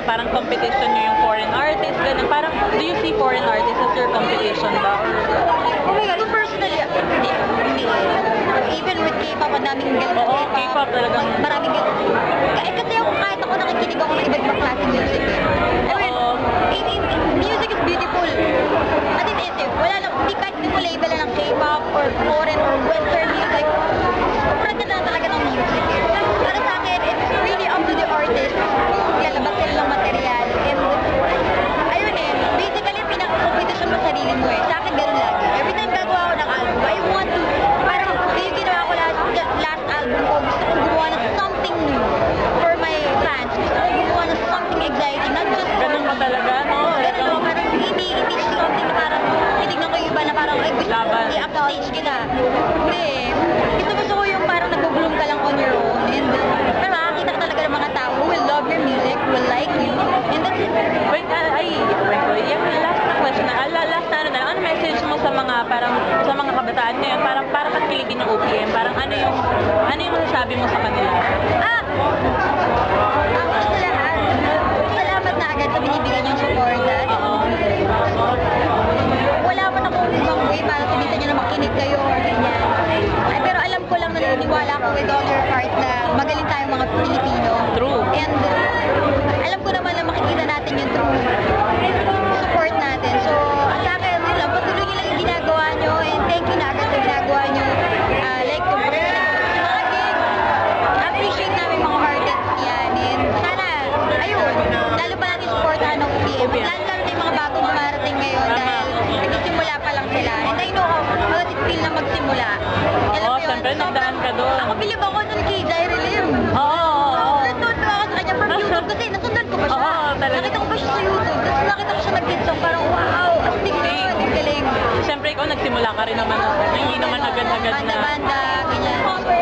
parang competition nyo yung foreign artists, ganun. Parang, do you see foreign artists as your competition ba? Oh my God, personally, hindi. Even with K-pop, ang daming galing Oo, K-pop talagang. Maraming galing. Kasi kahit ako nakikinig ako ng iba't ibang klase music eh. I mean, music is beautiful. At it is eh. Wala lang, di kahit mo label ng K-pop or foreign or western music. Sobrang ganda na talaga ng music eh. Para sa akin, it's really up to the artist kung lalabas sila ng material. And ayun eh, basically pinaka-competition mo sarili mo eh. Sa akin ganun lagi. Every time gagawa ako ng album, I want to, parang yung ginawa ko last album ko, gusto kong gumawa ng something new for my fans. Gusto kong gumawa ng something exciting, not just for Ganun ba talaga, no? ganun ako, parang hindi something na parang titignan ko yung iba na parang ay gusto ko i-upstage kita. Hindi eh. Gusto ko yung parang nag-bloom ka lang on your own and parang makakita ka talaga ng mga tao who will love your music, who will like you, and that's it. Wait, last na question na, last na ano message mo sa mga, parang, sa mga kabataan ngayon, para kiligin ng OPM, parang ano yung masasabi mo sa kanila? Una sa lahat, salamat na agad sa binibigyan niyong suporta. Wala man akong ibang way para sabihin niyo na makinig kayo or ganyan. Ay, pero alam ko lang, naniniwala ako with all your heart na magaling tayong mga Pilipino. True. And alam ko naman na makikita natin yung true support natin. So, sa akin, yun lang, patuloy nyo lang yung ginagawa nyo and thank you na agad sa ginagawa nyo. Like, yung mga gig, appreciate namin mga artists yan. And sana, ayun, lalo pa natin supportahan ng OPM. Lalo na yung mga bagong dumarating ngayon dahil nagsisimula pa lang sila. And I know how it feel na magsimula. Alam mo yun, Siyempre, nagdaan ka doon. Ako bilib ako nun kay Jairo Lim. Oo. Natuto ako sa kanya from YouTube kasi nasundan ko pa siya. Oo, talaga. Nakita ko pa siya sa YouTube. Tapos nakita ko siya nag-hit song. Parang wow, astig na yun. Ang galing. Siyempre, ikaw nagsimula ka rin naman. Hindi naman agad-agad na. Banda-banda, ganyan.